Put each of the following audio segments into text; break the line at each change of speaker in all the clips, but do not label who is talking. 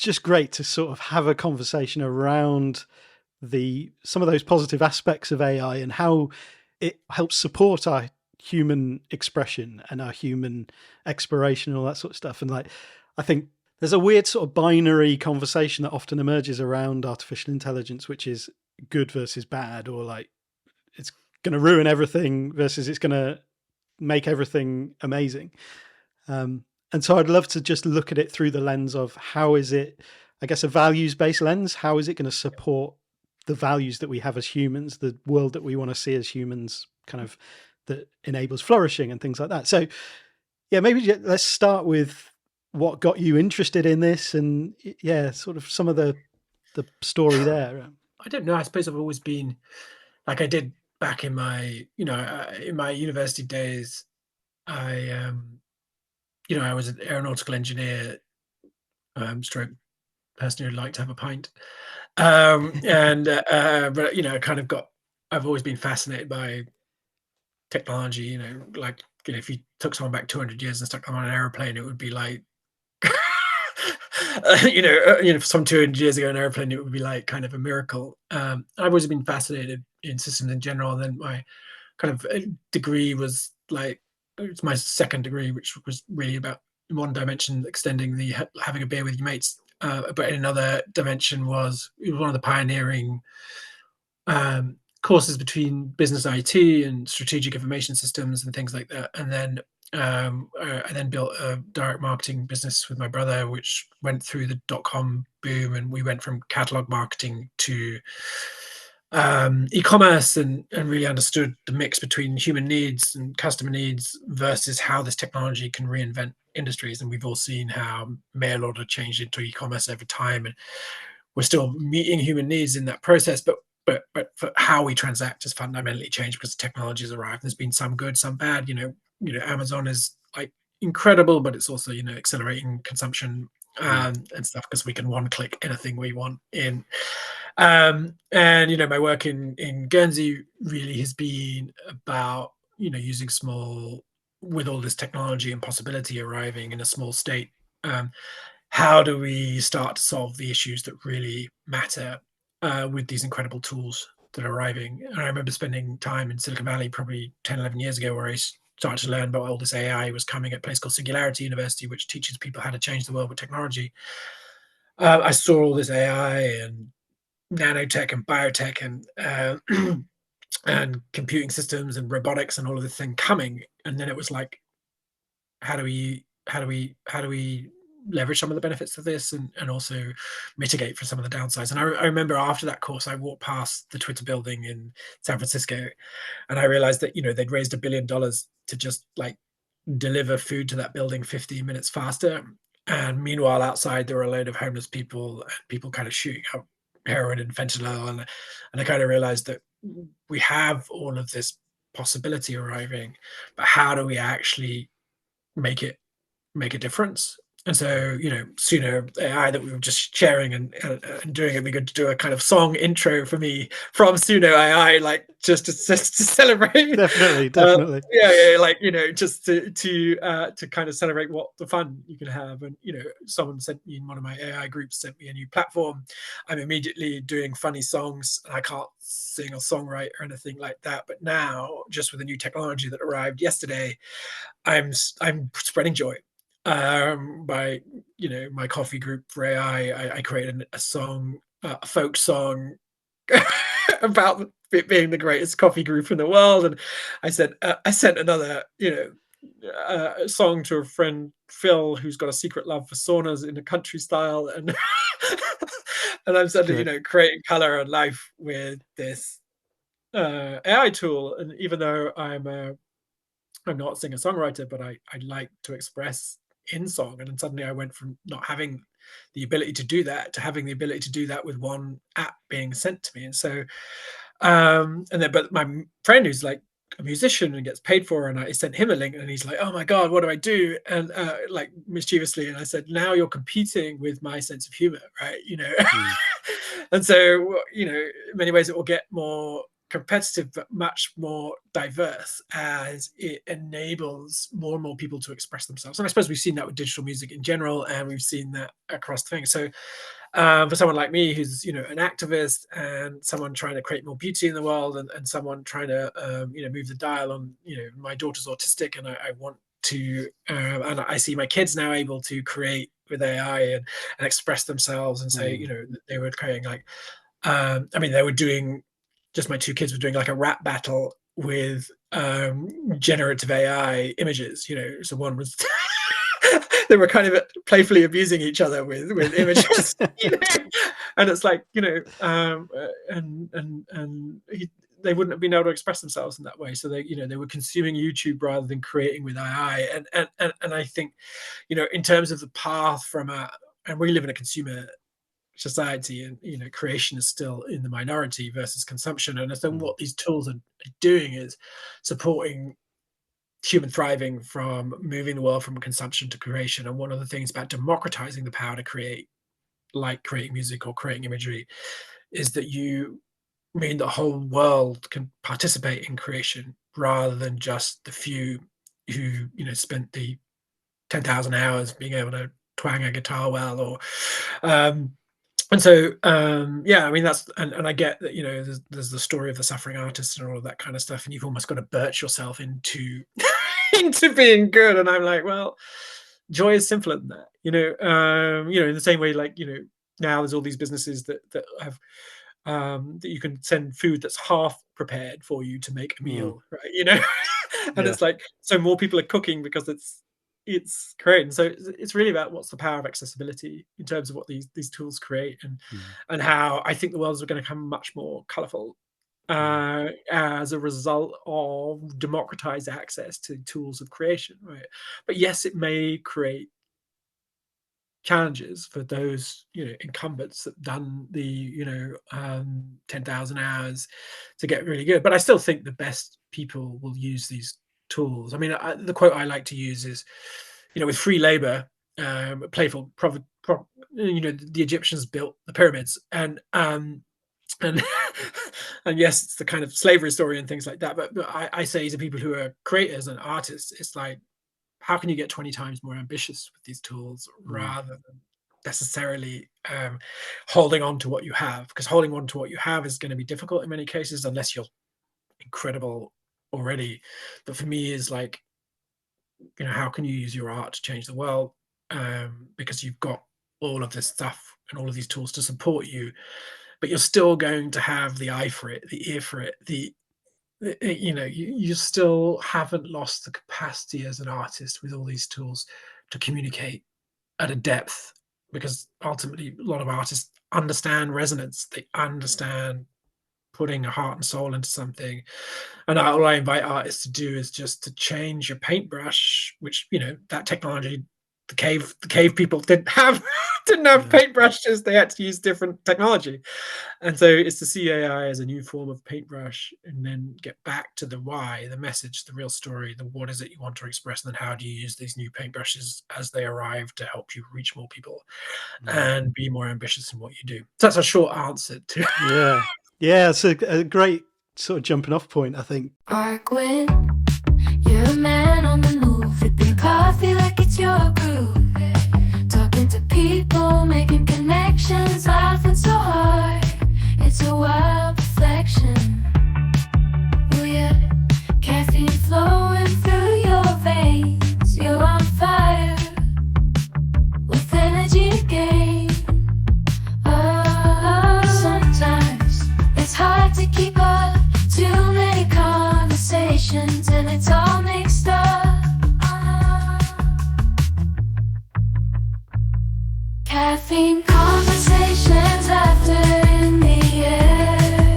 just great to sort of have a conversation around some of those positive aspects of AI and how it helps support our human expression and our human exploration and all that sort of stuff. And like, I think there's a weird sort of binary conversation that often emerges around artificial intelligence, which is good versus bad, or like it's going to ruin everything versus it's going to make everything amazing. And so I'd love to just look at it through the lens of how is it, I guess, a values-based lens. How is it going to support the values that we have as humans, the world that we want to see as humans, kind of that enables flourishing and things like that. So yeah, maybe let's start with what got you interested in this and yeah, sort of some of the story there.
I don't know. I suppose I've always been like I did back in my, in my university days. I was an aeronautical engineer, stroke person who liked to have a pint. But I've always been fascinated by technology. If you took someone back 200 years and stuck them on an airplane, it would be like, some 200 years ago, an airplane, it would be like kind of a miracle. I've always been fascinated in systems in general. And then my kind of degree was like, it's my second degree, which was really about in one dimension, extending the having a beer with your mates. But in another dimension it was one of the pioneering courses between business IT and strategic information systems and things like that. And then I then built a direct marketing business with my brother, which went through the .com boom, and we went from catalog marketing to e-commerce and really understood the mix between human needs and customer needs versus how this technology can reinvent industries. And we've all seen how mail order changed into e-commerce over time, and we're still meeting human needs in that process, but for how we transact has fundamentally changed because the technology has arrived. There's been some good, some bad. Amazon is like incredible, but it's also accelerating consumption and stuff because we can one click anything we want in. My work in Guernsey really has been about using small, with all this technology and possibility arriving in a small state. How do we start to solve the issues that really matter with these incredible tools that are arriving? And I remember spending time in Silicon Valley probably 10, 11 years ago, where I started to learn about all this AI was coming at a place called Singularity University, which teaches people how to change the world with technology. I saw all this AI and nanotech and biotech and and computing systems and robotics and all of this thing coming, and then it was like, how do we leverage some of the benefits of this and also mitigate for some of the downsides? And I remember after that course, I walked past the Twitter building in San Francisco, and I realized that they'd raised $1 billion to just like deliver food to that building 15 minutes faster. And meanwhile, outside there were a load of homeless people and people kind of shooting up heroin and fentanyl, and I kind of realized that we have all of this possibility arriving, but how do we actually make a difference? And so, Suno AI that we were just sharing and doing, it'd be good to do a kind of song intro for me from Suno AI, like just to celebrate.
Definitely.
Just to kind of celebrate what the fun you can have. And someone sent me in one of my AI groups, sent me a new platform. I'm immediately doing funny songs, and I can't sing or songwrite or anything like that. But now, just with the new technology that arrived yesterday, I'm spreading joy. By my coffee group for AI, I created a song, a folk song about it being the greatest coffee group in the world, and I sent another song to a friend, Phil, who's got a secret love for saunas in a country style, and and I'm suddenly creating color and life with this AI tool. And even though I'm not a singer-songwriter, but I like to express in song. And then suddenly I went from not having the ability to do that to having the ability to do that with one app being sent to me. And so, but my friend who's like a musician and gets paid for, and I sent him a link, and he's like, "Oh my God, what do I do?" And like mischievously, and I said, "Now you're competing with my sense of humor, right?" And so, in many ways, it will get more competitive but much more diverse, as it enables more and more people to express themselves. And I suppose we've seen that with digital music in general, and we've seen that across things. So for someone like me who's an activist, and someone trying to create more beauty in the world, and someone trying to move the dial on, my daughter's autistic, and I want to and I see my kids now able to create with AI and express themselves, and say, they were creating like they were doing, just my two kids were doing like a rap battle with generative AI images. So one was they were kind of playfully abusing each other with images, and it's like, they wouldn't have been able to express themselves in that way. So they were consuming YouTube rather than creating with AI. And I think, in terms of the path and we live in a consumer society, and creation is still in the minority versus consumption. And I think what these tools are doing is supporting human thriving from moving the world from consumption to creation. And one of the things about democratizing the power to create, like creating music or creating imagery, is that you mean the whole world can participate in creation, rather than just the few who spent the 10,000 hours being able to twang a guitar well, or and so that's, and I get that, there's the story of the suffering artist and all of that kind of stuff, and you've almost got to birch yourself into into being good. And I'm like, well, joy is simpler than that, in the same way, like, now there's all these businesses that have that you can send food that's half prepared for you to make a meal, right? And
Yeah.
it's like, so more people are cooking because it's great. And so it's really about what's the power of accessibility in terms of what these tools create, and how I think the world is going to become much more colorful as a result of democratized access to tools of creation, right? But yes, it may create challenges for those incumbents that done the 10,000 hours to get really good. But I still think the best people will use these tools. I mean, the quote I like to use is, with free labor, playful the Egyptians built the pyramids, and and and yes, it's the kind of slavery story and things like that, but I say to people who are creators and artists, it's like, how can you get 20 times more ambitious with these tools, rather than necessarily holding on to what you have? Because holding on to what you have is going to be difficult in many cases, unless you're incredible already. But for me, is like, how can you use your art to change the world? Because you've got all of this stuff and all of these tools to support you, but you're still going to have the eye for it, the ear for it, you still haven't lost the capacity as an artist with all these tools to communicate at a depth, because ultimately a lot of artists understand resonance. They understand putting a heart and soul into something. And all I invite artists to do is just to change your paintbrush, which, that technology, the cave people didn't have paintbrushes. They had to use different technology. And so it's to see AI as a new form of paintbrush, and then get back to the why, the message, the real story, the what is it you want to express, and then how do you use these new paintbrushes as they arrive to help you reach more people and be more ambitious in what you do. So that's a short answer to
Yeah, it's a great sort of jumping off point, I think.
Marc, Winn, you're a man on the move, sipping coffee like it's your groove, talking to people, making connections, laughing so hard, it's a wild reflection. Oh yeah, caffeine flowing through your veins, you're on fire with energy to gain. Oh, sometimes it's hard to keep up, too many conversations and it's all mixed up. Caffeine conversations, laughter in the air.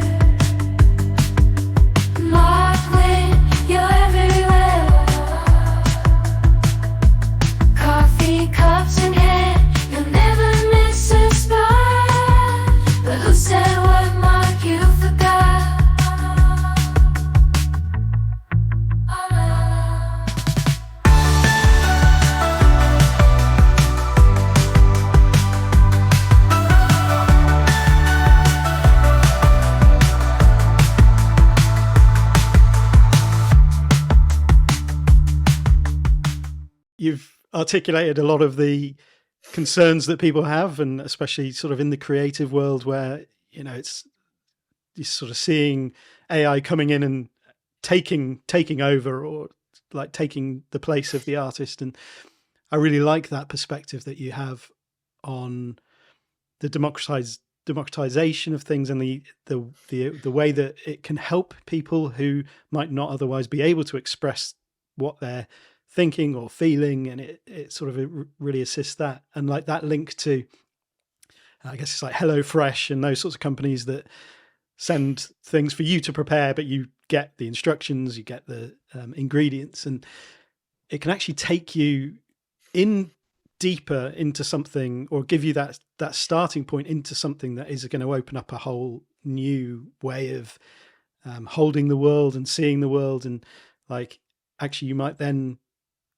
you've articulated a lot of the concerns that people have, and especially sort of in the creative world where, it's you're sort of seeing AI coming in and taking over, or like taking the place of the artist. And I really like that perspective that you have on the democratization of things, and the way that it can help people who might not otherwise be able to express what they're thinking or feeling, and it sort of really assists that. And like that link to, I guess it's like HelloFresh and those sorts of companies that send things for you to prepare, but you get the instructions, you get the ingredients, and it can actually take you in deeper into something, or give you that starting point into something that is going to open up a whole new way of holding the world and seeing the world. And like, actually you might then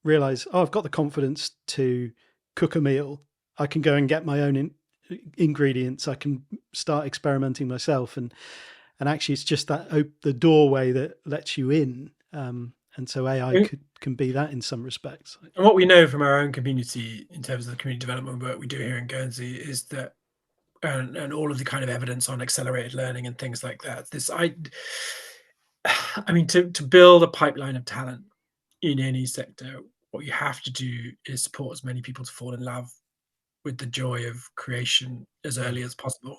realize, oh, I've got the confidence to cook a meal. I can go and get my own ingredients. I can start experimenting myself. And actually it's just that the doorway that lets you in. And so AI can be that in some respects.
And what we know from our own community in terms of the community development work we do here in Guernsey is that, and all of the kind of evidence on accelerated learning and things like that, I mean, to build a pipeline of talent in any sector, what you have to do is support as many people to fall in love with the joy of creation as early as possible.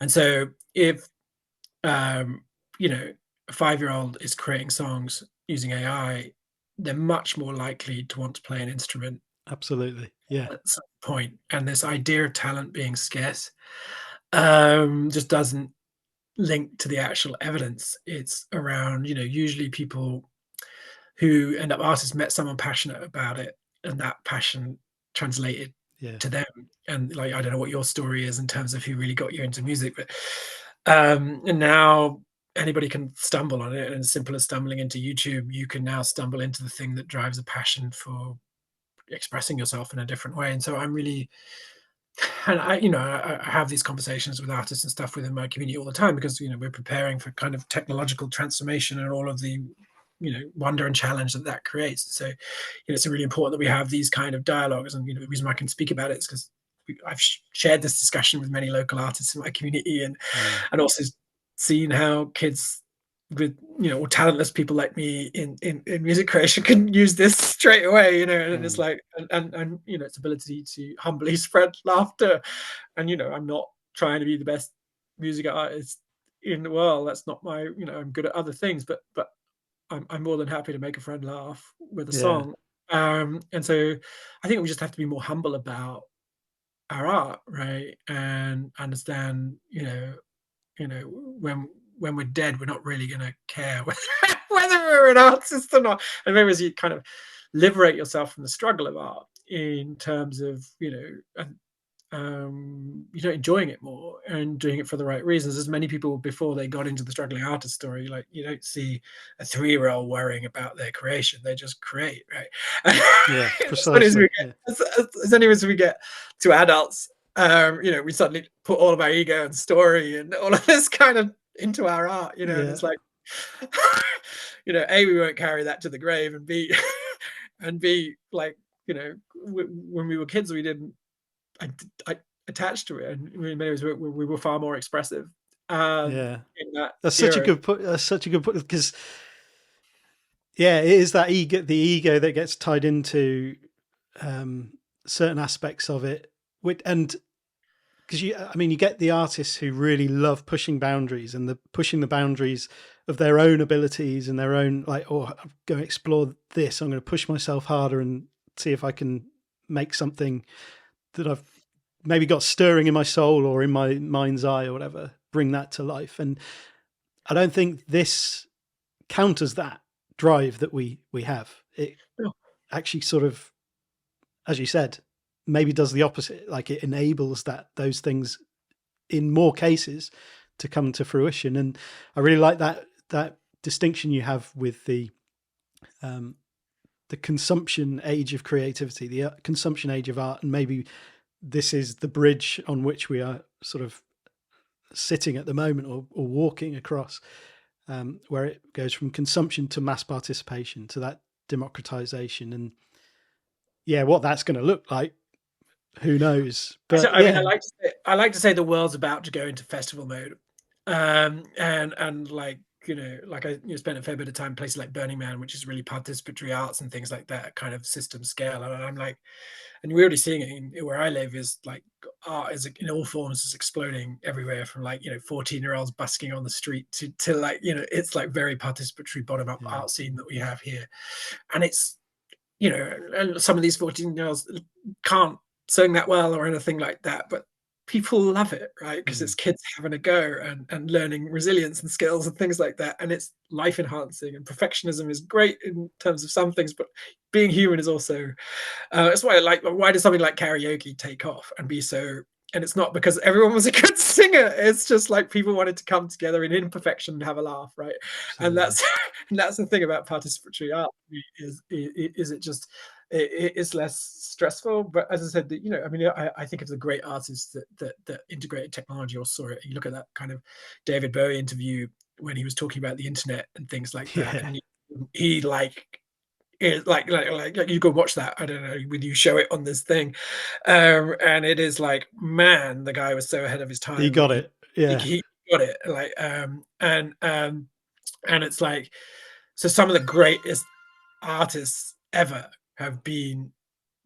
And so if, a 5-year-old is creating songs using AI, they're much more likely to want to play an instrument.
Absolutely. Yeah.
At some point. And this idea of talent being scarce just doesn't link to the actual evidence. It's around, usually people who end up artists met someone passionate about it, and that passion translated to them. And like, I don't know what your story is in terms of who really got you into music, but and now anybody can stumble on it. And as simple as stumbling into YouTube, you can now stumble into the thing that drives a passion for expressing yourself in a different way. And so I'm really, and I have these conversations with artists and stuff within my community all the time, because we're preparing for kind of technological transformation and all of the wonder and challenge that creates. So it's really important that we have these kind of dialogues. And the reason why I can speak about it is because I've shared this discussion with many local artists in my community, and also seen how kids with or talentless people like me in music creation can use this straight away, and it's like, and its ability to humbly spread laughter. And I'm not trying to be the best music artist in the world. That's not my, I'm good at other things, but I'm more than happy to make a friend laugh with a song. And so I think we just have to be more humble about our art, right? And understand, when we're dead, we're not really going to care whether we're an artist or not. And maybe as you kind of liberate yourself from the struggle of art in terms of, enjoying it more and doing it for the right reasons. As many people before they got into the struggling artist story, like you don't see a 3-year-old worrying about their creation. They just create, right?
Yeah, precisely.
As soon as we get to adults, we suddenly put all of our ego and story and all of this kind of into our art, and it's like, A, we won't carry that to the grave, and B, like, when we were kids, we didn't, I attached to it, and in many ways we were far more expressive. In
that's such a good point. That's such a good point, because it is that the ego that gets tied into certain aspects of it, and because you get the artists who really love pushing boundaries, and pushing the boundaries of their own abilities and their own, like, oh, I'm going to explore this, I'm going to push myself harder and see if I can make something that I've maybe got stirring in my soul or in my mind's eye or whatever, bring that to life. And I don't think this counters that drive that we have. It actually sort of, as you said, maybe does the opposite. Like, it enables those things in more cases to come to fruition. And I really like that distinction you have with the consumption age of creativity, the consumption age of art, and maybe this is the bridge on which we are sort of sitting at the moment, or walking across, where it goes from consumption to mass participation, to that democratization. And yeah, what that's going to look like, who knows?
So,
But
I mean,
yeah,
I like to say the world's about to go into festival mode, and like like I spent a fair bit of time in places like Burning Man, which is really participatory arts and things like that, kind of system scale, and I'm like, and we're already seeing it where I live is like art is in all forms is exploding everywhere from like 14-year-olds busking on the street to like it's like very participatory bottom up
yeah,
art scene that we have here, and it's and some of these 14-year-olds can't sing that well or anything like that, but people love it, right? Because it's kids having a go and learning resilience and skills and things like that. And it's life enhancing, and perfectionism is great in terms of some things, but being human is also that's why I like why does something like karaoke take off and be so, and it's not because everyone was a good singer, it's just like people wanted to come together in imperfection and have a laugh, right? And
absolutely.
that's and that's the thing about participatory art is it just it's less stressful. But as I said, I mean, I think of the great artists that integrated technology or saw it. You look at that kind of David Bowie interview when he was talking about the internet and things like that,
Yeah,
and he like it like you go watch that, I don't know, when you show it on this thing, and it is like, man, the guy was so ahead of his
he
time, and
got
he
it. Yeah,
he got it, like, and it's like, so some of the greatest artists ever have been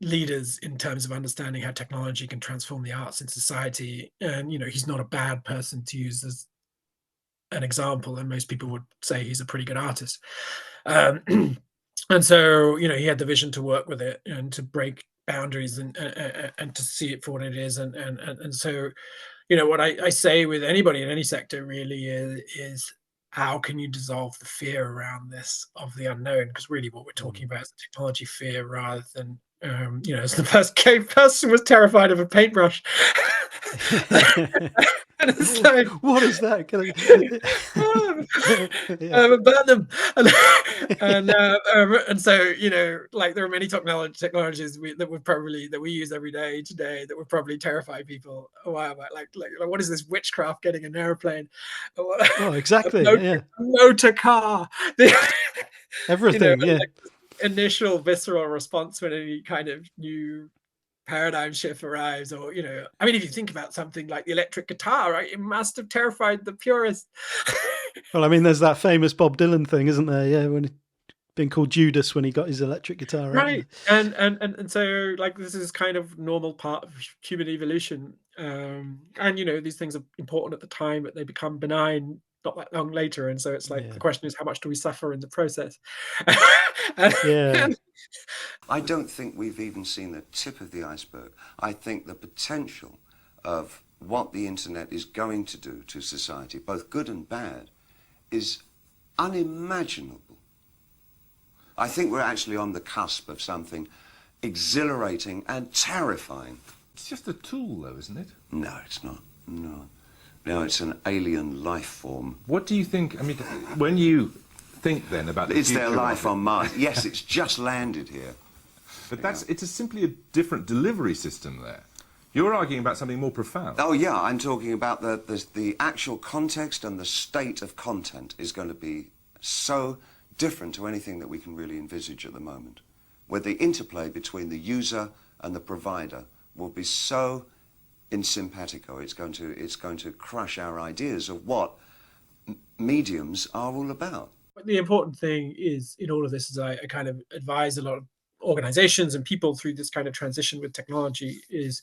leaders in terms of understanding how technology can transform the arts in society, and he's not a bad person to use as an example, and most people would say he's a pretty good artist. Um, and so, he had the vision to work with it and to break boundaries and to see it for what it is. And so, what I say with anybody in any sector really is how can you dissolve the fear around this of the unknown? Because really what we're talking about is technology fear rather than as the first cave person was terrified of a paintbrush. And it's like,
what is that? Yeah,
burn them, and so like there are many technologies that we use every day today that would probably terrify people a while back. Like what is this witchcraft getting an airplane,
well,
a
exactly.
motor,
Yeah,
motor car,
everything. Yeah,
like initial visceral response when any kind of new paradigm shift arrives, or I mean, if you think about something like the electric guitar, right, it must have terrified the purist.
well, I mean, there's that famous Bob Dylan thing, isn't there? Yeah, when he been called Judas when he got his electric guitar out.
Right, and so like this is kind of normal part of human evolution, and these things are important at the time, but they become benign not that long later, and so it's like
Yeah,
the question is how much do we suffer in the process? and,
yeah,
and
I don't think we've even seen the tip of the iceberg. I think the potential of what the internet is going to do to society, both good and bad, is unimaginable. I think we're actually on the cusp of something exhilarating and terrifying.
It's just a tool, though, isn't it?
No, it's not. No, it's an alien life form.
What do you think? I mean, when you think then about the
Is
future
there
of
life
art-
on Mars? Yes, it's just landed here.
But it's simply a different delivery system there. You're arguing about something more profound.
Oh yeah, I'm talking about the actual context, and the state of content is going to be so different to anything that we can really envisage at the moment, where the interplay between the user and the provider will be so in simpatico. It's going to crush our ideas of what mediums are all about.
But the important thing is in all of this is I kind of advise a lot of organizations and people through this kind of transition with technology is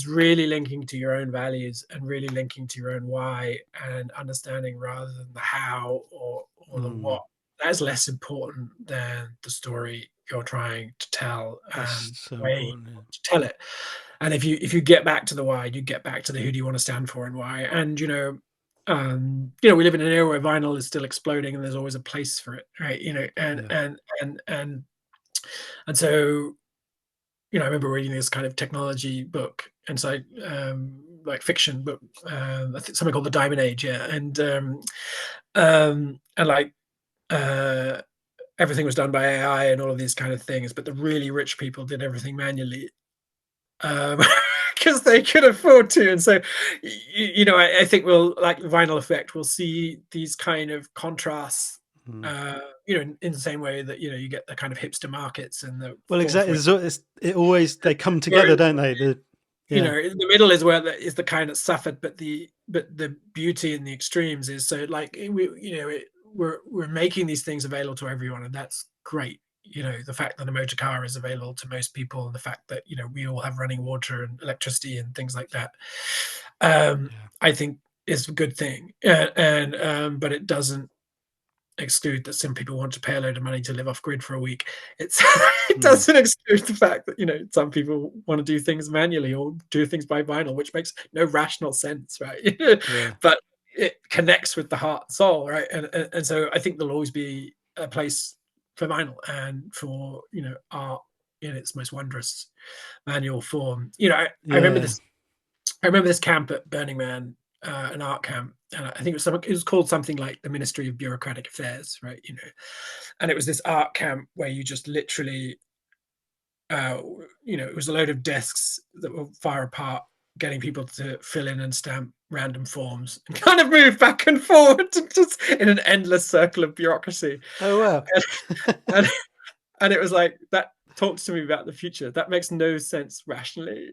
really linking to your own values and really linking to your own why, and understanding rather than the how or the what. That is less important than the story you're trying to tell and
that's so
the way
important.
you want to tell it. And if you get back to the why, you get back to the who do you want to stand for and why. And we live in an era where vinyl is still exploding, and there's always a place for it, right? And so I remember reading this kind of technology book, and so like fiction book, I think something called The Diamond Age, yeah, and like everything was done by AI and all of these kind of things, but the really rich people did everything manually. Because they could afford to, and so I think we'll, like the vinyl effect, we'll see these kind of contrasts in the same way that you get the kind of hipster markets and the
Well,
fourth
exactly.
way,
It always they come together, don't they?
in the middle is where is the kind that suffered, but the beauty in the extremes is, so like we're making these things available to everyone, and that's great. The fact that a motor car is available to most people, and the fact that we all have running water and electricity and things like that, I think is a good thing. But it doesn't exclude that some people want to pay a load of money to live off grid for a week. It doesn't exclude the fact that some people want to do things manually or do things by vinyl, which makes no rational sense, right? But it connects with the heart and soul, right? And so I think there'll always be a place for vinyl and for art in its most wondrous manual form. I remember this. I remember this camp at Burning Man, an art camp, and I think it was called something like the Ministry of Bureaucratic Affairs, right? And it was this art camp where you just literally, it was a load of desks that were far apart, getting people to fill in and stamp random forms and kind of move back and forward just in an endless circle of bureaucracy.
Oh wow!
And it was like, that talks to me about the future. That makes no sense rationally.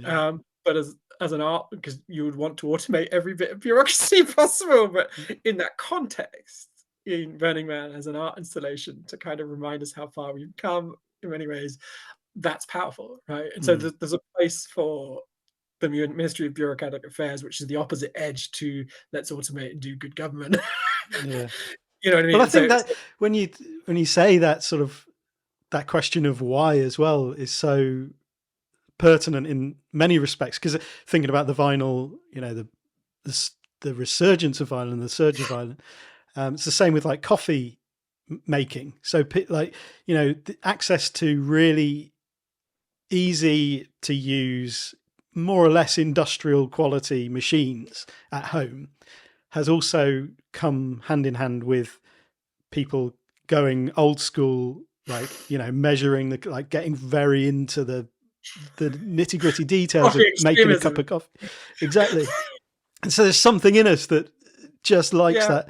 But as an art, because you would want to automate every bit of bureaucracy possible, but in that context, in Burning Man as an art installation, to kind of remind us how far we've come in many ways, that's powerful, right? And so there's a place for the Ministry of Bureaucratic Affairs, which is the opposite edge to let's automate and do good government.
Yeah.
You know what I mean?
Well, I think that when you say that, sort of that question of why as well is so pertinent in many respects, because thinking about the vinyl, the resurgence of vinyl and the surge of vinyl, it's the same with like coffee making. So the access to really easy to use, more or less industrial quality machines at home has also come hand in hand with people going old school, like measuring getting very into the nitty gritty details of making a cup of coffee. Exactly. And so there's something in us that just likes that.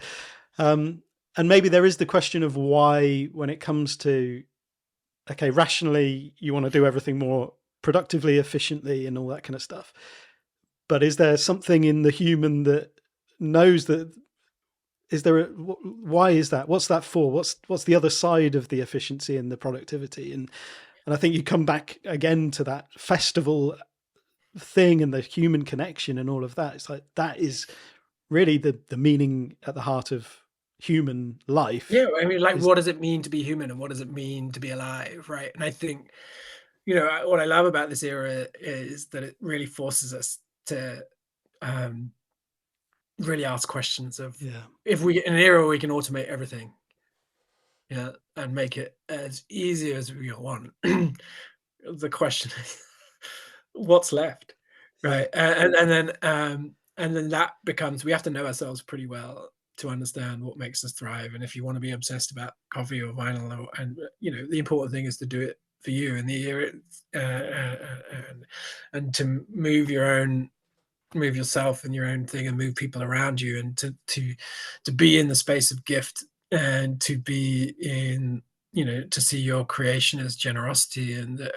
And maybe there is the question of why, when it comes to, okay, rationally, you want to do everything more productively, efficiently, and all that kind of stuff. But is there something in the human that knows that? Why is that? What's that for? What's the other side of the efficiency and the productivity? And I think you come back again to that festival thing and the human connection and all of that. It's like, that is really the meaning at the heart of human life.
Yeah, I mean, like, what does it mean to be human, and what does it mean to be alive, right? And I think, what I love about this era is that it really forces us to really ask questions of, if we, in an era where we can automate everything, and make it as easy as we want, the question is, what's left, right? And then that becomes, we have to know ourselves pretty well to understand what makes us thrive. And if you want to be obsessed about coffee or vinyl, the important thing is to do it for you and and to move yourself and your own thing, and move people around you, and to be in the space of gift, and to be in, to see your creation as generosity, and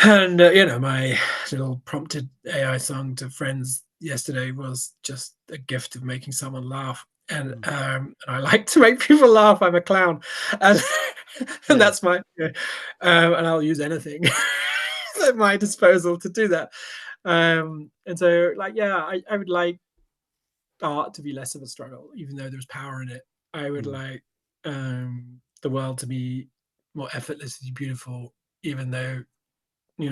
my little prompted AI song to friends yesterday was just a gift of making someone laugh. And I like to make people laugh. I'm a clown, and that's my and I'll use anything at my disposal to do that. And so, I would like art to be less of a struggle, even though there's power in it. I would like the world to be more effortlessly beautiful, even though,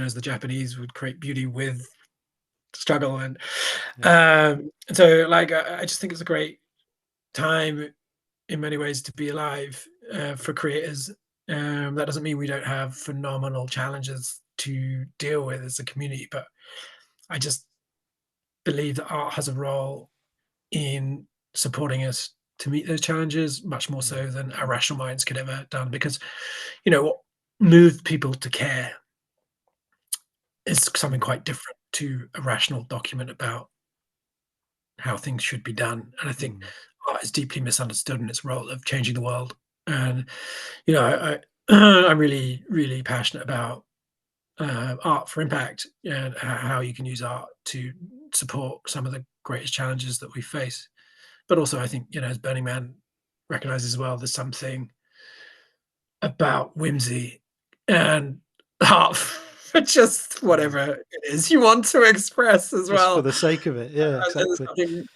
as the Japanese would create beauty with struggle. And so, I just think it's a great time in many ways to be alive for creators. That doesn't mean we don't have phenomenal challenges to deal with as a community, but I just believe that art has a role in supporting us to meet those challenges, much more so than our rational minds could ever have done. Because, what moved people to care is something quite different to a rational document about how things should be done. And I think art art is deeply misunderstood in its role of changing the world. And I'm really, really passionate about art for impact and how you can use art to support some of the greatest challenges that we face. But also, I think, as Burning Man recognizes as well, there's something about whimsy and art for just whatever it is you want to express as
just
well.
for the sake of it. Yeah,
And there's
exactly.
something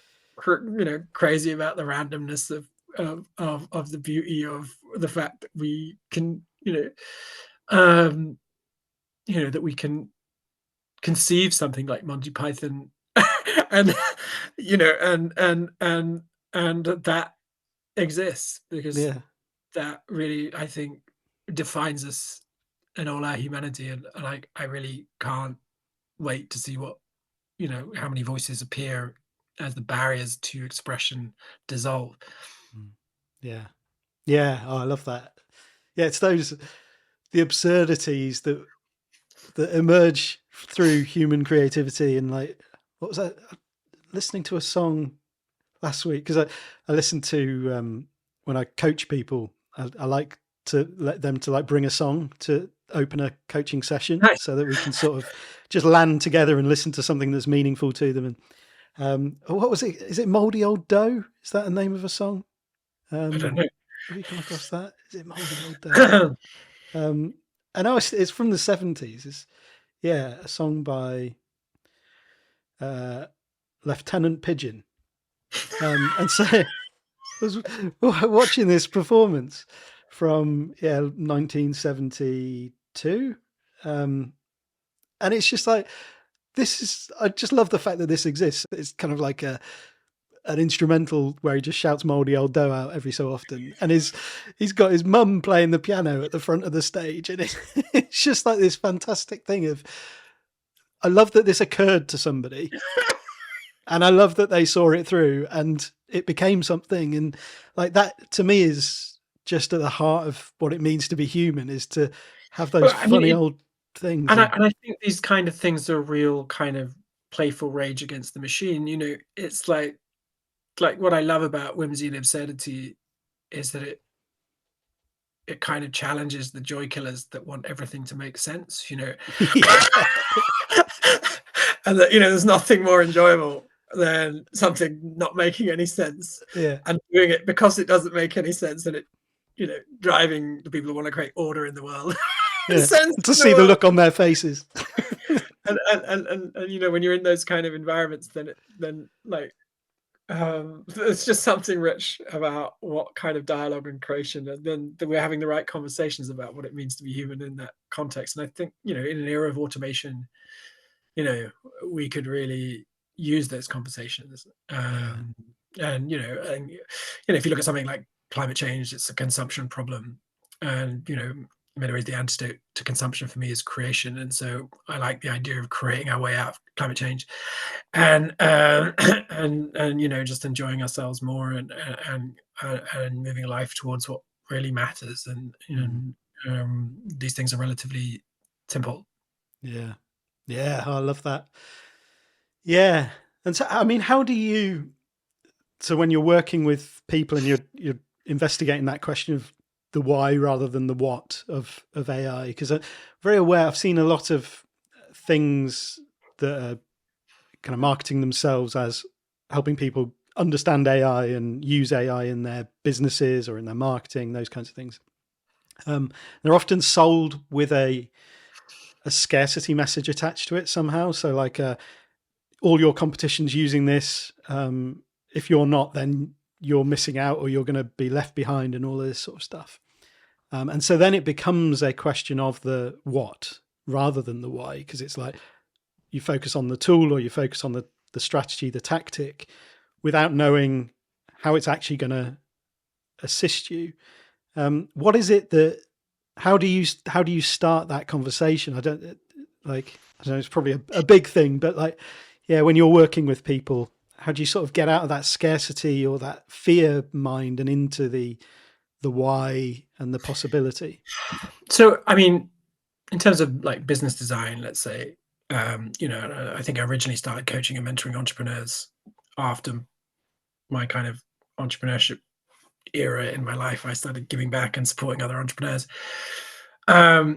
crazy about the randomness of the beauty of the fact that we can, that we can conceive something like Monty Python, and and that exists because
Yeah.
that really, I think, defines us and all our humanity, and I really can't wait to see what how many voices appear as the barriers to expression dissolve.
Yeah. Yeah. Oh, I love that. Yeah, it's the absurdities that emerge through human creativity. And like, what was that? Listening to a song last week, because I listened to when I coach people, I like to let them to like bring a song to open a coaching session,
Nice.
so that we can sort of just land together and listen to something that's meaningful to them. And what was it? Is it Moldy Old Dough? Is that the name of a song?
I don't know.
Have you come across that? Is it Moldy Old Dough? I know it's from the 70s. It's a song by Lieutenant Pigeon. And so I was watching this performance from 1972, and it's just like, I just love the fact that this exists. It's kind of like an instrumental where he just shouts "Moldy Old Dough" out every so often, and he's got his mum playing the piano at the front of the stage, and it's just like this fantastic thing of, I love that this occurred to somebody. And I love that they saw it through and it became something. And like, that to me is just at the heart of what it means to be human, is to have those funny old things.
And I think these kind of things are real kind of playful rage against the machine. It's like what I love about whimsy and absurdity is that it kind of challenges the joy killers that want everything to make sense,
Yeah.
and that, there's nothing more enjoyable than something not making any sense,
Yeah.
and doing it because it doesn't make any sense, and it, driving the people who want to create order in the world.
Yeah. To see the look on their faces.
and when you're in those kind of environments, then there's just something rich about what kind of dialogue and creation, and then that we're having the right conversations about what it means to be human in that context. And I think, in an era of automation, we could really use those conversations. And if you look at something like climate change, it's a consumption problem, and in many ways the antidote to consumption for me is creation. And so I like the idea of creating our way out of climate change, and just enjoying ourselves more, and moving life towards what really matters. And these things are relatively simple.
Yeah. I love that. Yeah. And so, I mean, how do you, so when you're working with people and you're investigating that question of the why rather than the what of AI, because I'm very aware, I've seen a lot of things that are kind of marketing themselves as helping people understand AI and use AI in their businesses or in their marketing, those kinds of things. They're often sold with a scarcity message attached to it somehow. So like, all your competition's using this. If you're not, then you're missing out, or you're going to be left behind, and all of this sort of stuff. And so then it becomes a question of the what rather than the why, because it's like you focus on the tool, or you focus on the strategy, the tactic, without knowing how it's actually going to assist you. What is it that, how do you start that conversation? I don't know, it's probably a big thing, but like, when you're working with people, how do you sort of get out of that scarcity or that fear mind and into the why and the possibility?
So, I mean, in terms of like business design, let's say, I think I originally started coaching and mentoring entrepreneurs after my kind of entrepreneurship era in my life, I started giving back and supporting other entrepreneurs. I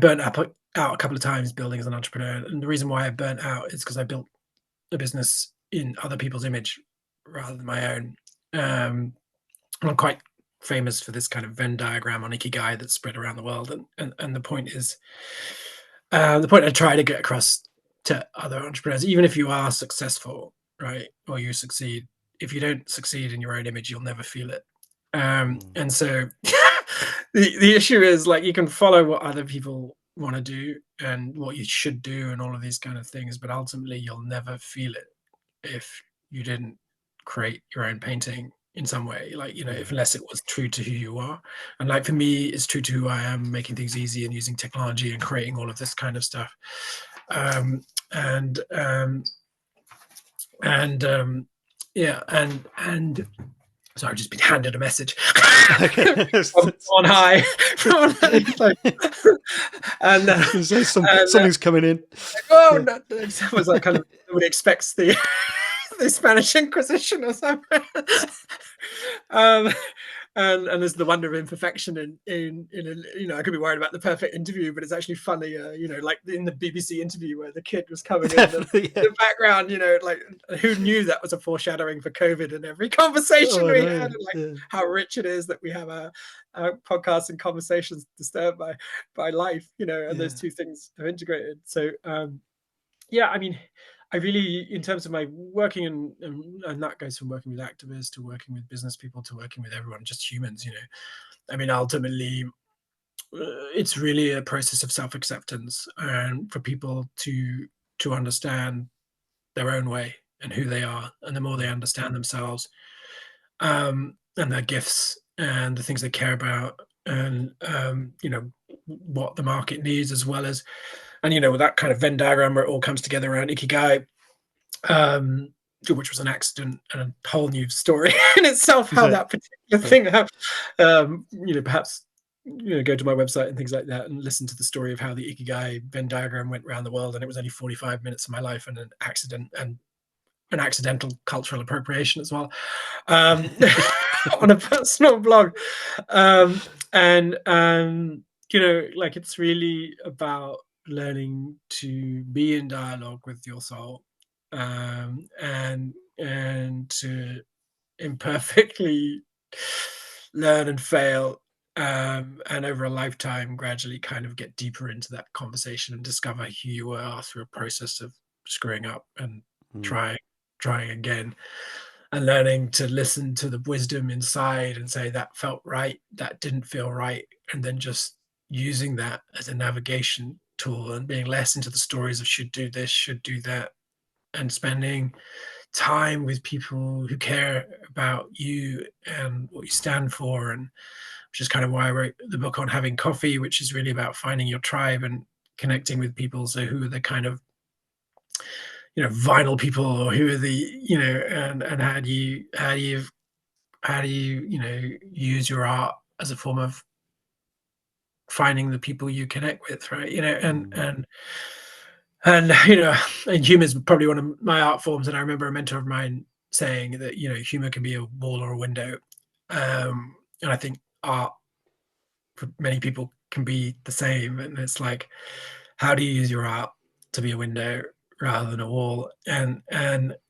burnt out a couple of times building as an entrepreneur, and the reason why I burnt out is because I built a business in other people's image rather than my own. And I'm quite famous for this kind of Venn diagram on Ikigai that's spread around the world, and the point is, the point I try to get across to other entrepreneurs, even if you are successful, right, or you succeed, if you don't succeed in your own image, you'll never feel it. And so the issue is, like, you can follow what other people want to do and what you should do and all of these kind of things, but ultimately you'll never feel it if you didn't create your own painting in some way, like, if unless it was true to who you are. And like for me, it's true to who I am, making things easy and using technology and creating all of this kind of stuff. Yeah, and so I've just been handed a message on high from and
something's coming in.
Oh, no, it was like kind of nobody expects the the Spanish Inquisition or something. And there's the wonder of imperfection in I could be worried about the perfect interview, but it's actually funny, like in the BBC interview where the kid was coming in the background, like who knew that was a foreshadowing for COVID in every conversation we had, and how rich it is that we have our podcasts and conversations disturbed by life, and those two things are integrated. So I mean, I really, in terms of my working, and that goes from working with activists to working with business people to working with everyone, just humans, I mean, ultimately, it's really a process of self-acceptance and for people to understand their own way and who they are. And the more they understand themselves, and their gifts and the things they care about, and what the market needs, as well as, and with that kind of Venn diagram where it all comes together around Ikigai, which was an accident and a whole new story in itself, how that particular thing perhaps go to my website and things like that and listen to the story of how the Ikigai Venn diagram went around the world, and it was only 45 minutes of my life and an accident and an accidental cultural appropriation as well, on a personal blog. Like, it's really about learning to be in dialogue with your soul, and to imperfectly learn and fail, and over a lifetime gradually kind of get deeper into that conversation and discover who you are through a process of screwing up and trying again, and learning to listen to the wisdom inside and say that felt right, that didn't feel right, and then just using that as a navigation tool and being less into the stories of should do this, should do that, and spending time with people who care about you and what you stand for. And which is kind of why I wrote the book on having coffee, which is really about finding your tribe and connecting with people. So who are the kind of vinyl people, or who are the and how do you use your art as a form of finding the people you connect with, right? And humor is probably one of my art forms. And I remember a mentor of mine saying that humor can be a wall or a window, and I think art for many people can be the same. And it's like, how do you use your art to be a window rather than a wall? And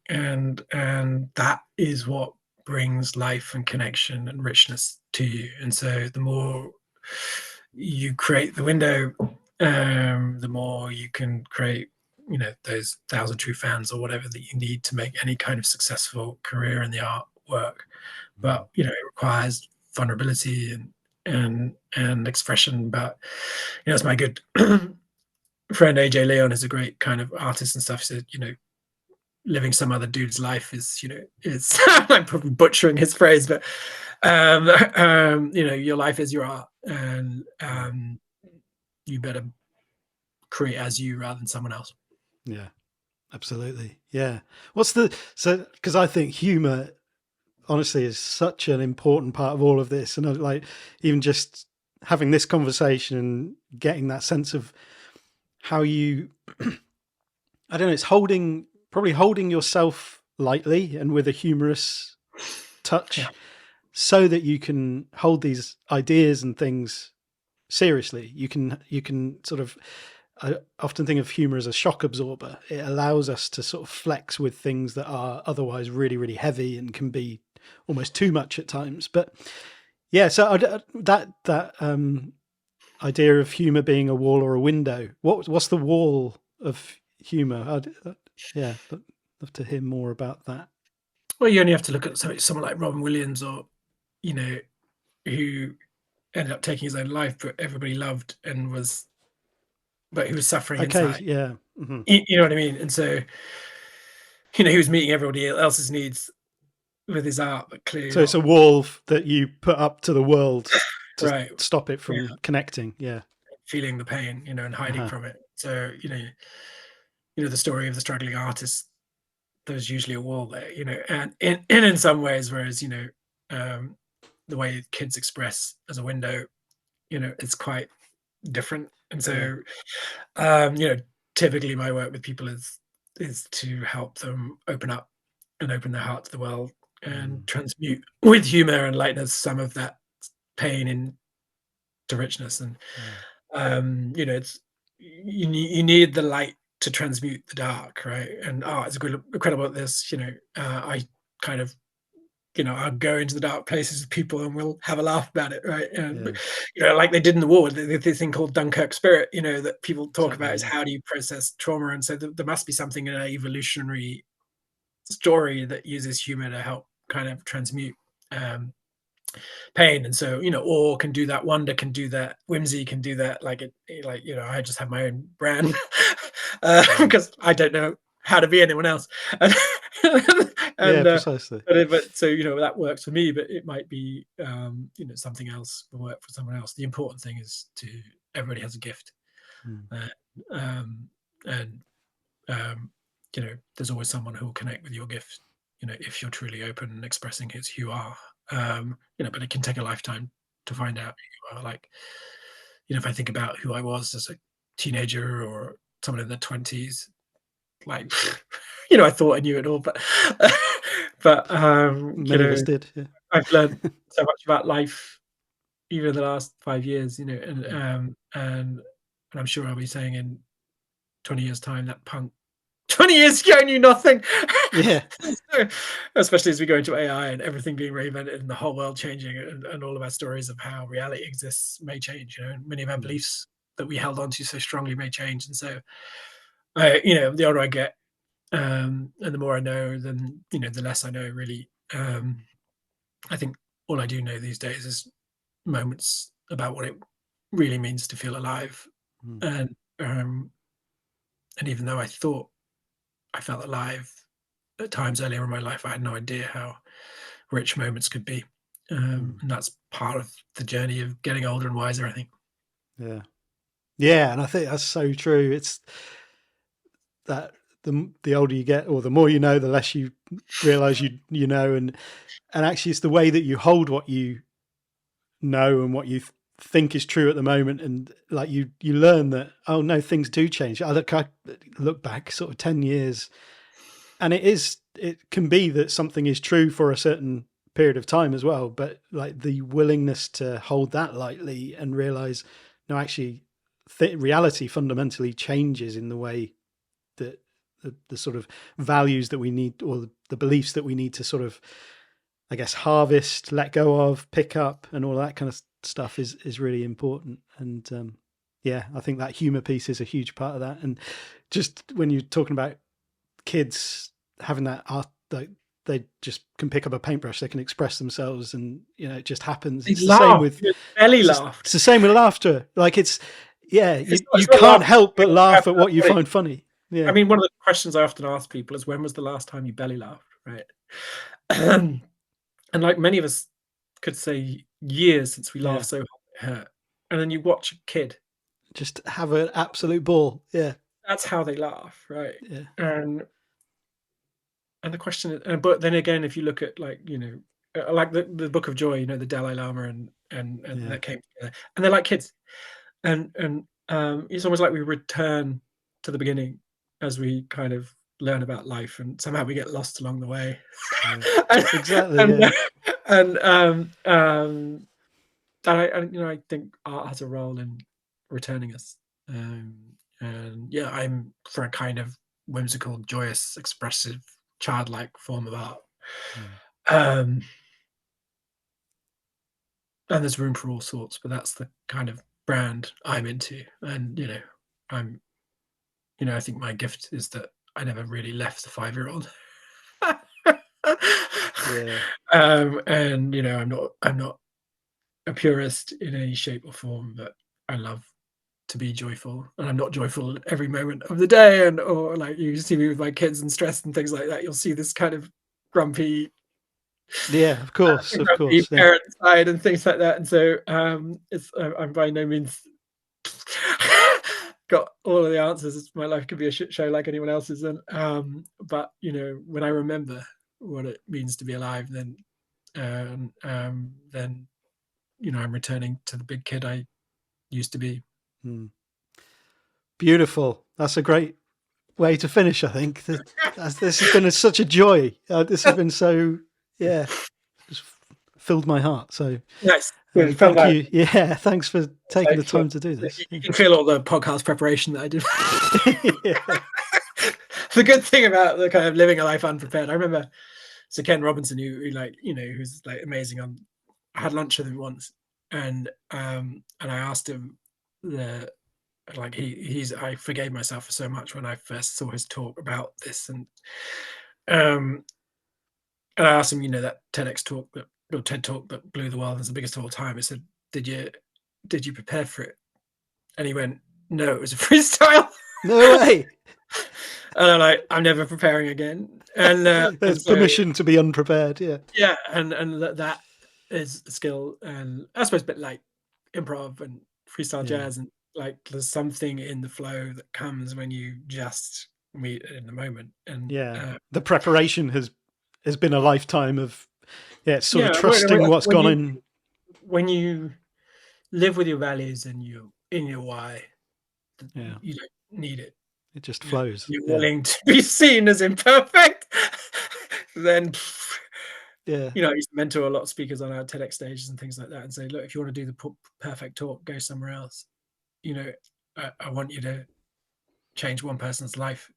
that is what brings life and connection and richness to you. And so the more you create the window, the more you can create those 1,000 true fans or whatever that you need to make any kind of successful career in the art work. But it requires vulnerability and expression. But it's my good friend AJ Leon is a great kind of artist and stuff. He said, living some other dude's life is, it's I'm probably butchering his phrase, but your life is your art, and you better create as you rather than someone else.
Yeah, absolutely. Yeah. Because I think humor honestly is such an important part of all of this, and like even just having this conversation and getting that sense of how you I don't know, it's probably holding yourself lightly and with a humorous touch,
Yeah.
so that you can hold these ideas and things seriously. You can sort of, I often think of humor as a shock absorber. It allows us to sort of flex with things that are otherwise really, really heavy and can be almost too much at times. But yeah, so that idea of humor being a wall or a window. What's the wall of humor? Yeah, but love to hear more about that.
Well, you only have to look at someone like Robin Williams, or who ended up taking his own life, but everybody loved and but he was suffering
Okay,
inside.
yeah. Mm-hmm.
You know what I mean? And so, he was meeting everybody else's needs with his art, but clearly
So it's a
not.
wall that you put up to the world to
Right.
stop it from
Yeah.
connecting. Yeah.
Feeling the pain, and hiding
Uh-huh.
from it. So, the story of the struggling artist, there's usually a wall there, and in some ways, whereas, the way kids express as a window, it's quite different. And so, typically my work with people is to help them open up and open their heart to the world and transmute with humor and lightness some of that pain into richness. And it's you need the light to transmute the dark, right? And it's incredible at this. I kind of I'll go into the dark places with people and we'll have a laugh about it, right? And like they did in the war, this thing called Dunkirk spirit, that people talk about, is how do you process trauma? And so there must be something in an evolutionary story that uses humor to help kind of transmute pain. And so, awe can do that, wonder can do that, whimsy can do that. I just have my own brand because I don't know how to be anyone else. And,
Yeah, precisely.
but so, that works for me, but it might be, something else will work for someone else. The important thing is everybody has a gift. And there's always someone who will connect with your gift, if you're truly open and expressing who you are. But it can take a lifetime to find out who you are. Like, if I think about who I was as a teenager or someone in their 20s, like, I thought I knew it all, but
Many of us did. Yeah.
I've learned so much about life, even in the last 5 years, and I'm sure I'll be saying in 20 years' time that punk 20 years ago knew nothing.
Yeah.
So, especially as we go into AI and everything being reinvented and the whole world changing, and all of our stories of how reality exists may change, and many of our beliefs that we held onto so strongly may change. And so, the older I get, and the more I know, then, the less I know, really. I think all I do know these days is moments about what it really means to feel alive. And even though I thought I felt alive at times earlier in my life, I had no idea how rich moments could be. And that's part of the journey of getting older and wiser, I think.
Yeah. Yeah, and I think that's so true. It's that the older you get, or the more you know, the less you realize you know, and actually it's the way that you hold what you know and what you think is true at the moment, and like you learn that, oh no, things do change. I look back sort of 10 years, and it can be that something is true for a certain period of time as well, but like the willingness to hold that lightly and realize, no, actually reality fundamentally changes in the way that the sort of values that we need, or the beliefs that we need to sort of, I guess, harvest, let go of, pick up, and all that kind of stuff is really important. And I think that humor piece is a huge part of that. And just when you're talking about kids having that art, like they just can pick up a paintbrush, they can express themselves, and it just happens. It's the same with
belly laugh.
It's the same with laughter. Like you
not
can't help but
laughing.
laugh at what you find funny. Yeah.
I mean, one of the questions I often ask people is, when was the last time you belly laughed, right? And like many of us could say years since we laughed so hard it hurt. And then you watch a kid
just have an absolute ball. Yeah.
That's how they laugh, right?
Yeah.
And the question is, but then again, if you look at like the Book of Joy, the Dalai Lama and that came together, and they're like kids, and it's almost like we return to the beginning as we kind of learn about life, and somehow we get lost along the way.
Exactly.
And I think art has a role in returning us. And yeah, I'm for a kind of whimsical, joyous, expressive, childlike form of art. Um, and there's room for all sorts, but that's the kind of brand I'm into. And I'm, I think my gift is that I never really left the 5-year-old.
Yeah.
And I'm not a purist in any shape or form, but I love to be joyful, and I'm not joyful every moment of the day. And or like you see me with my kids and stressed and things like that, you'll see this kind of grumpy,
Yeah, of course, of
grumpy
course. Yeah.
parent side and things like that. And so it's I'm by no means got all of the answers. My life could be a shit show like anyone else's. And but when I remember what it means to be alive, then I'm returning to the big kid I used to be.
Beautiful. That's a great way to finish, I think. This has been such a joy. This has been so, yeah, just filled my heart. So
Nice. Good. Felt
thank
that.
you. Yeah, thanks for taking the
Thanks for-
time to do this.
You can feel all the podcast preparation that I did.
Yeah.
The good thing about the kind of living a life unprepared, I remember Sir Ken Robinson, who's like amazing. I had lunch with him once, and I asked him I forgave myself for so much when I first saw his talk about this, um, and I asked him, that TEDx talk or TED talk that blew the world, is the biggest of all time. I said, did you prepare for it? And he went, no, it was a freestyle.
No way.
And I'm like, I'm never preparing again. And
There's permission to be unprepared. Yeah.
Yeah, and that is a skill, and I suppose a bit like improv and freestyle jazz, and like there's something in the flow that comes when you just meet in the moment. And
the preparation has been a lifetime of it's sort of trusting
when-
what's
when
gone
you-
in.
when you live with your values and you in your why,
Yeah,
you don't need it.
it just flows.
You're willing to be seen as imperfect, then
Yeah.
I used to mentor a lot of speakers on our TEDx stages and things like that, and say, look, if you want to do the perfect talk, go somewhere else. I want you to change one person's life,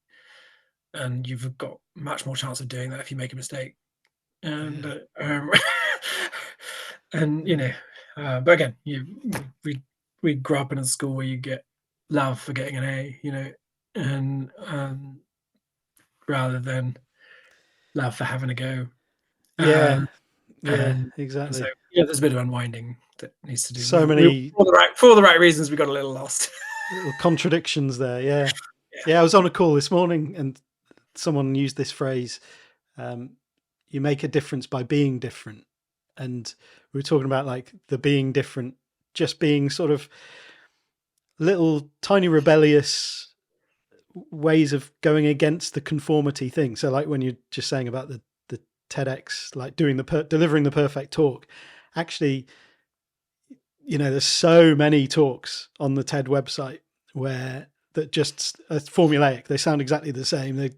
and you've got much more chance of doing that if you make a mistake. And but again, we grew up in a school where you get love for getting an A, and rather than love for having a go.
Yeah.
And
Exactly.
so, there's a bit of unwinding that needs to do.
So many
for the right reasons, we got a little lost.
little contradictions there. Yeah. I was on a call this morning and someone used this phrase, you make a difference by being different. And we were talking about like the being different, just being sort of little tiny rebellious ways of going against the conformity thing. So like when you're just saying about the TEDx, like delivering the perfect talk, actually, there's so many talks on the TED website that just are formulaic. They sound exactly the same.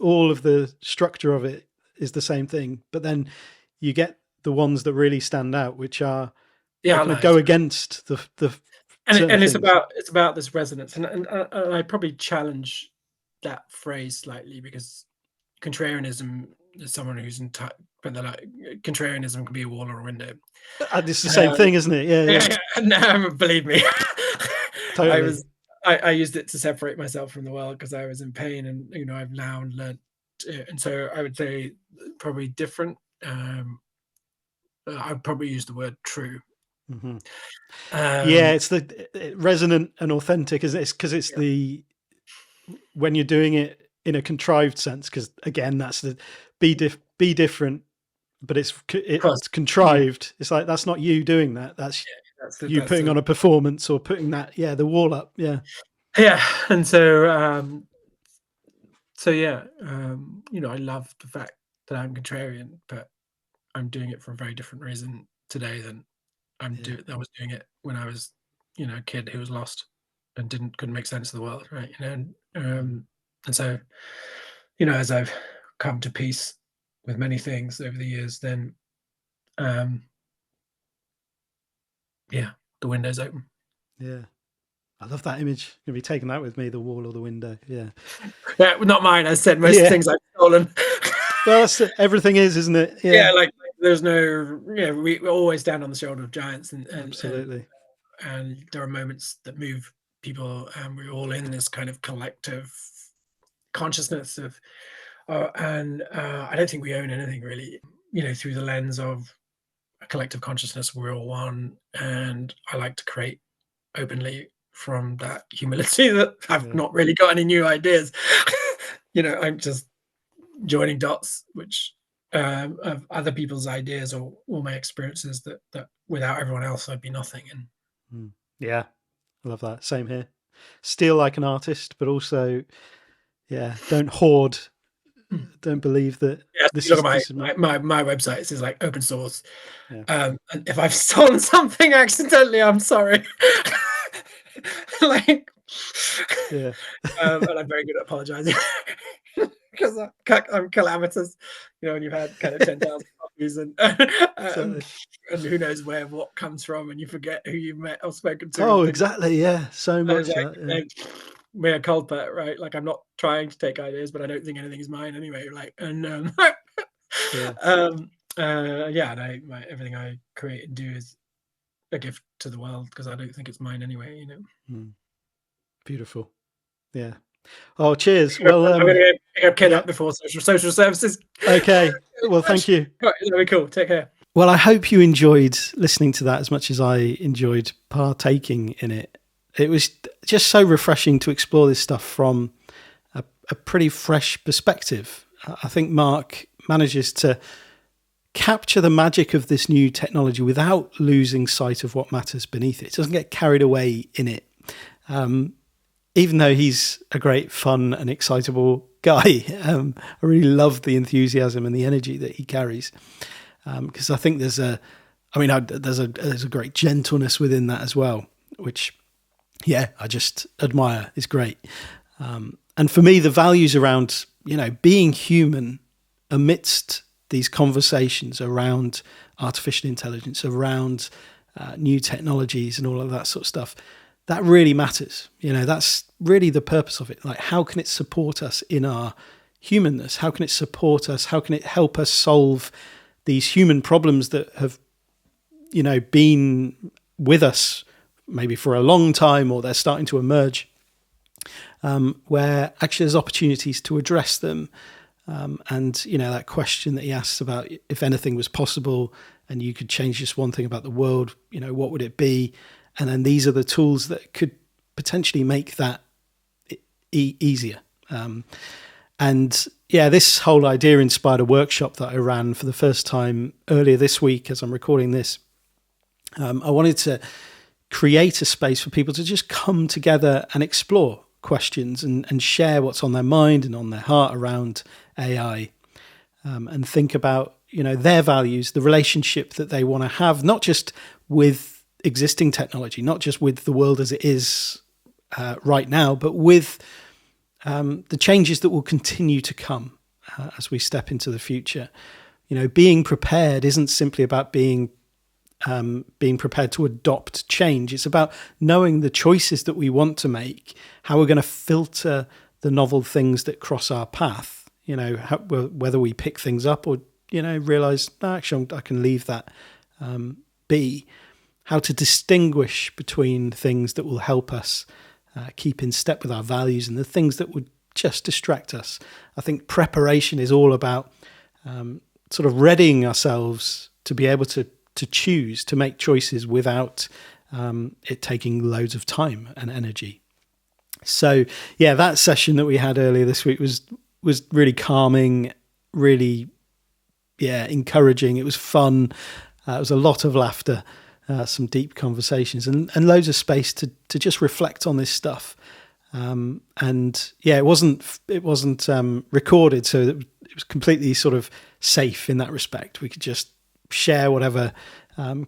All of the structure of it is the same thing, but then you get the ones that really stand out, which are going to go against the
and it's
things.
about this resonance, and I probably challenge that phrase slightly, because contrarianism is someone who's but they're like, contrarianism can be a wall or a window.
It's the same thing, isn't it? Yeah.
No, believe me.
Totally.
I used it to separate myself from the world because I was in pain, and I've now learned, and so I would say probably different. I'd probably use the word true.
Mm-hmm. It's the resonant and authentic, isn't it? It's because it's when you're doing it in a contrived sense, because again, that's the be different, but it's contrived. It's like, that's not you doing that. That's you putting on a performance or putting that, the wall up. Yeah.
And so, I love the fact that I'm contrarian, but I'm doing it for a very different reason today than I was doing it when I was, a kid who was lost and couldn't make sense of the world, right? And so, as I've come to peace with many things over the years, then yeah, the window's open.
Yeah. I love that image. I'm going to be taking that with me, the wall or the window. Yeah.
Yeah, not mine. I said most
Yeah.
things I've stolen.
Well, that's everything is, isn't it?
Yeah, like there's no, we always stand on the shoulder of giants, and
Absolutely.
and there are moments that move people, and we're all in this kind of collective consciousness of, and I don't think we own anything really, through the lens of a collective consciousness. We're all one, and I like to create openly from that humility that I've not really got any new ideas. I'm just joining dots, which of other people's ideas or my experiences that without everyone else I'd be nothing. And
yeah, I love that. Same here. Steal like an artist, but also, don't hoard. Don't believe that.
This look at my website. It says like open source. And if I've stolen something accidentally, I'm sorry. And I'm very good at apologizing. Because I'm calamitous, when you've had kind of 10,000 copies, and who knows where what comes from, and you forget who you've met or spoken to.
Oh, exactly, yeah, so much.
Mea culpa, right? Like, I'm not trying to take ideas, but I don't think anything is mine anyway. Like, and everything I create and do is a gift to the world because I don't think it's mine anyway.
Beautiful, yeah. Oh, cheers.
Well, I'm going to pick up Ken up before social services.
Okay. Well, thank you.
Very cool. Take care.
Well, I hope you enjoyed listening to that as much as I enjoyed partaking in it. It was just so refreshing to explore this stuff from a pretty fresh perspective. I think Mark manages to capture the magic of this new technology without losing sight of what matters beneath it. It doesn't get carried away in it. Even though he's a great, fun and excitable guy, I really love the enthusiasm and the energy that he carries. Because I think there's a great gentleness within that as well, which, I just admire. It's great. And for me, the values around, being human amidst these conversations around artificial intelligence, around new technologies and all of that sort of stuff, that really matters. That's really the purpose of it. Like, how can it support us in our humanness? How can it support us? How can it help us solve these human problems that have, been with us maybe for a long time, or they're starting to emerge, where actually there's opportunities to address them. And, that question that he asks about if anything was possible and you could change just one thing about the world, what would it be? And then these are the tools that could potentially make that easier. This whole idea inspired a workshop that I ran for the first time earlier this week as I'm recording this. I wanted to create a space for people to just come together and explore questions and share what's on their mind and on their heart around AI, and think about, their values, the relationship that they want to have, not just with existing technology, not just with the world as it is right now, but with the changes that will continue to come as we step into the future. Being prepared isn't simply about being prepared to adopt change. It's about knowing the choices that we want to make, how we're going to filter the novel things that cross our path, whether we pick things up or, realize, no, actually, I can leave that be. How to distinguish between things that will help us keep in step with our values and the things that would just distract us. I think preparation is all about sort of readying ourselves to be able to choose, to make choices without it taking loads of time and energy. So, that session that we had earlier this week was really calming, really, encouraging. It was fun. It was a lot of laughter. Some deep conversations and loads of space to just reflect on this stuff. It wasn't recorded, so it was completely sort of safe in that respect. We could just share whatever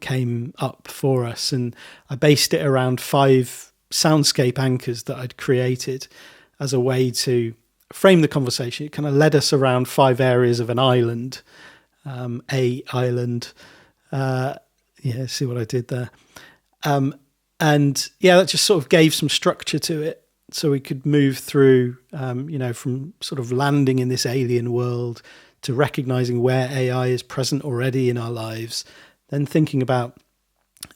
came up for us, and I based it around 5 soundscape anchors that I'd created as a way to frame the conversation. It kind of led us around 5 areas of an island, Yeah, see what I did there. And yeah, that just sort of gave some structure to it. So we could move through, from sort of landing in this alien world to recognizing where AI is present already in our lives, then thinking about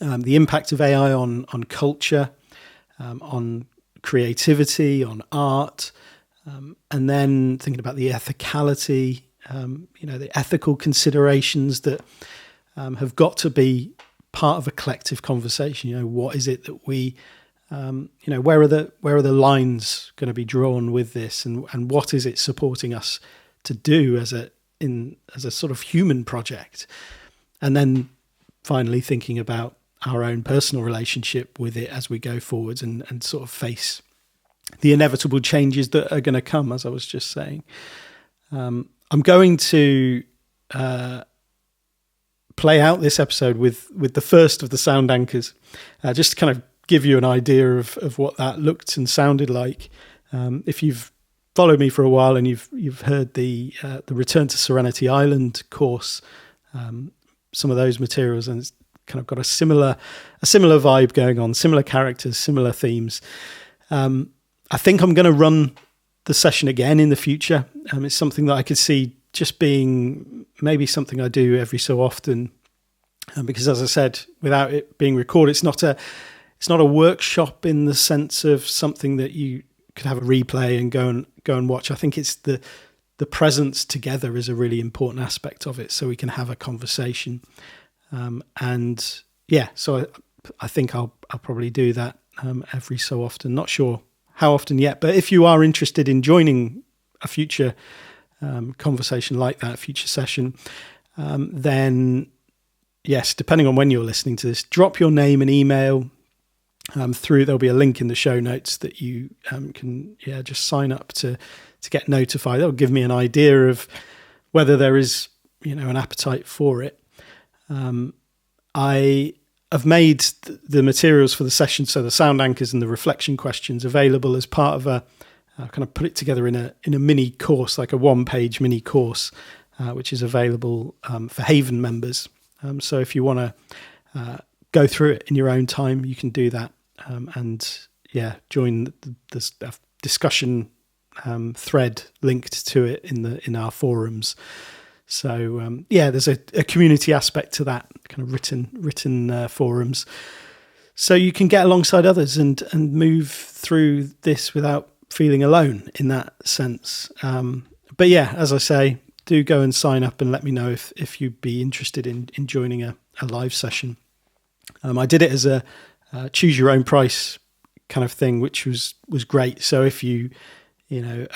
the impact of AI on culture, on creativity, on art, and then thinking about the ethicality, the ethical considerations that have got to be part of a collective conversation. What is it that we, where are the lines going to be drawn with this, and what is it supporting us to do as a sort of human project, and then finally thinking about our own personal relationship with it as we go forwards and sort of face the inevitable changes that are going to come, as I was just saying. I'm going to play out this episode with the first of the sound anchors, just to kind of give you an idea of what that looked and sounded like. If you've followed me for a while and you've heard the Return to Serenity Island course, some of those materials, and it's kind of got a similar vibe going on, similar characters, similar themes. I think I'm going to run the session again in the future. It's something that I could see just being maybe something I do every so often, because, as I said, without it being recorded, it's not a workshop in the sense of something that you could have a replay and go and watch. I think it's the presence together is a really important aspect of it, so we can have a conversation. And yeah, so I think I'll probably do that every so often. Not sure how often yet, but if you are interested in joining a future conversation like that, future session, then yes, depending on when you're listening to this, drop your name and email through. There'll be a link in the show notes that you can just sign up to get notified. That'll give me an idea of whether there is an appetite for it. I have made the materials for the session, so the sound anchors and the reflection questions, available as part of kind of put it together in a mini course, like a 1-page mini course, which is available for Haven members. So if you want to go through it in your own time, you can do that, and join the discussion thread linked to it in our forums. So there's a community aspect to that, kind of written forums, so you can get alongside others and move through this without feeling alone in that sense. But yeah, as I say, do go and sign up and let me know if you'd be interested in joining a live session. I did it as a choose your own price kind of thing, which was great. So if you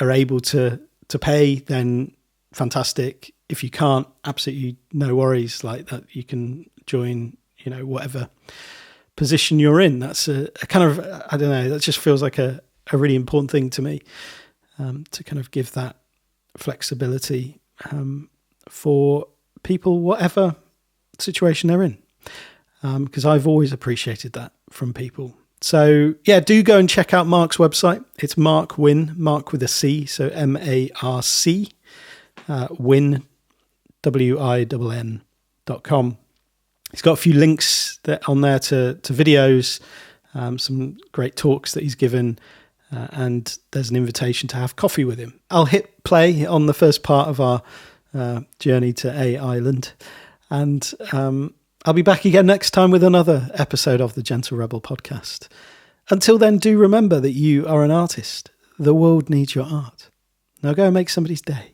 are able to pay, then fantastic. If you can't, absolutely no worries. Like that, you can join whatever position you're in. That's a kind of, I don't know, that just feels like a really important thing to me, to kind of give that flexibility for people, whatever situation they're in, because I've always appreciated that from people. So yeah, do go and check out Marc's website. It's Marc Winn, Marc with a C, so MARC, Winn, WINN.com. He's got a few links on there to videos, some great talks that he's given, and there's an invitation to have coffee with him. I'll hit play on the first part of our journey to A Island, and I'll be back again next time with another episode of the Gentle Rebel podcast. Until then, do remember that you are an artist. The world needs your art. Now go and make somebody's day.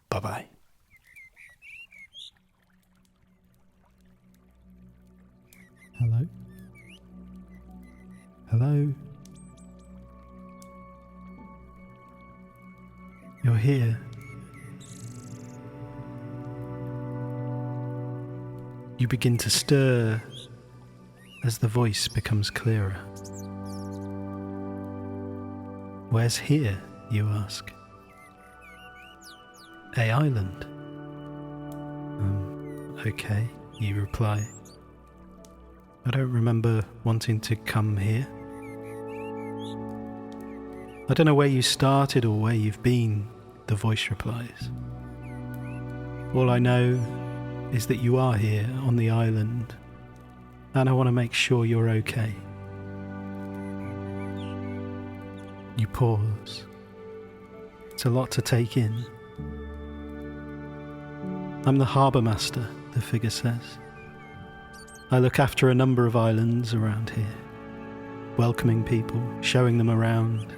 Bye-bye. Hello? Hello? You're here. You begin to stir as the voice becomes clearer. Where's here, you ask? A island. Okay, you reply. I don't remember wanting to come here. I don't know where you started or where you've been, the voice replies. All I know is that you are here on the island, and I want to make sure you're okay. You pause. It's a lot to take in. I'm the harbour master, the figure says. I look after a number of islands around here, welcoming people, showing them around,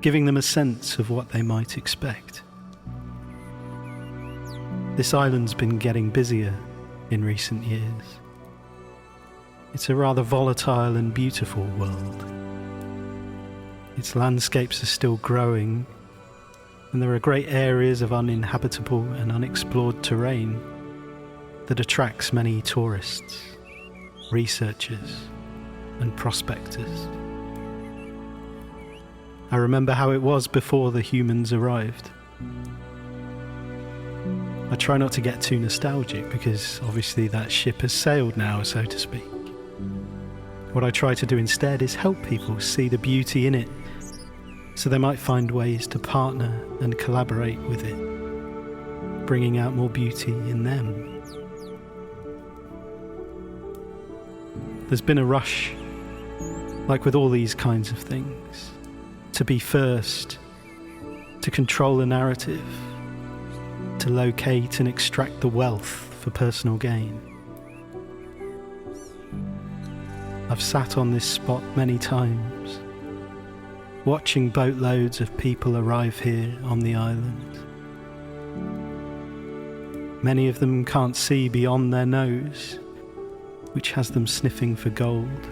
giving them a sense of what they might expect. This island's been getting busier in recent years. It's a rather volatile and beautiful world. Its landscapes are still growing, and there are great areas of uninhabitable and unexplored terrain that attracts many tourists, researchers, and prospectors. I remember how it was before the humans arrived. I try not to get too nostalgic because obviously that ship has sailed now, so to speak. What I try to do instead is help people see the beauty in it, so they might find ways to partner and collaborate with it, bringing out more beauty in them. There's been a rush, like with all these kinds of things, to be first, to control the narrative, to locate and extract the wealth for personal gain. I've sat on this spot many times, watching boatloads of people arrive here on the island. Many of them can't see beyond their nose, which has them sniffing for gold,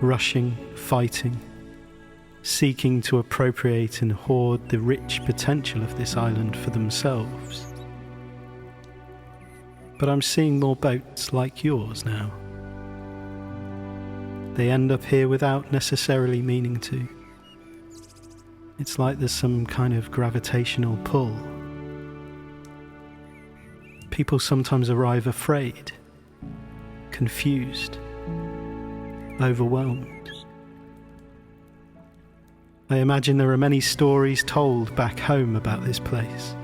rushing, fighting, seeking to appropriate and hoard the rich potential of this island for themselves. But I'm seeing more boats like yours now. They end up here without necessarily meaning to. It's like there's some kind of gravitational pull. People sometimes arrive afraid, confused, overwhelmed. I imagine there are many stories told back home about this place.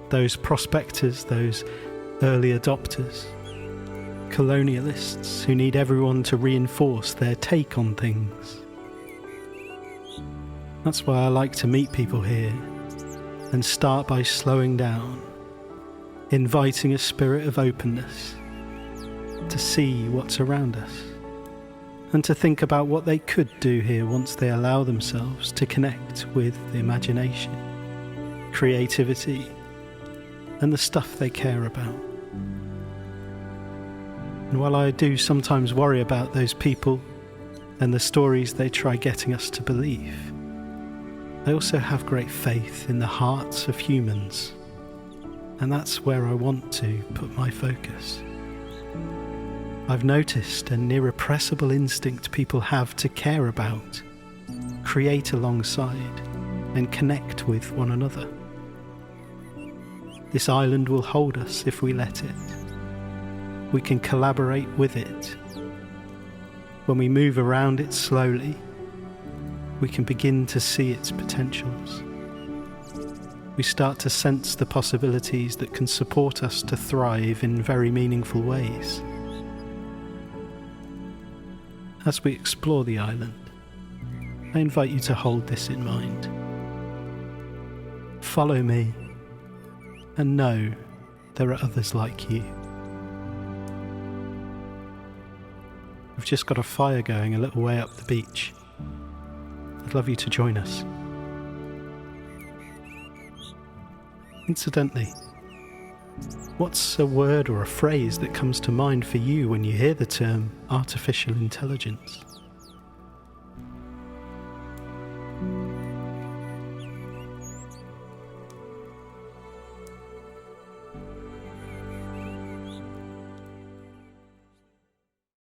Those prospectors, those early adopters, colonialists who need everyone to reinforce their take on things. That's why I like to meet people here and start by slowing down, inviting a spirit of openness to see what's around us and to think about what they could do here once they allow themselves to connect with the imagination, creativity, and the stuff they care about. And while I do sometimes worry about those people and the stories they try getting us to believe, I also have great faith in the hearts of humans, and that's where I want to put my focus. I've noticed an irrepressible instinct people have to care about, create alongside, and connect with one another. This island will hold us if we let it. We can collaborate with it. When we move around it slowly, we can begin to see its potentials. We start to sense the possibilities that can support us to thrive in very meaningful ways. As we explore the island, I invite you to hold this in mind. Follow me, and know there are others like you. We've just got a fire going a little way up the beach. I'd love you to join us. Incidentally, what's a word or a phrase that comes to mind for you when you hear the term artificial intelligence?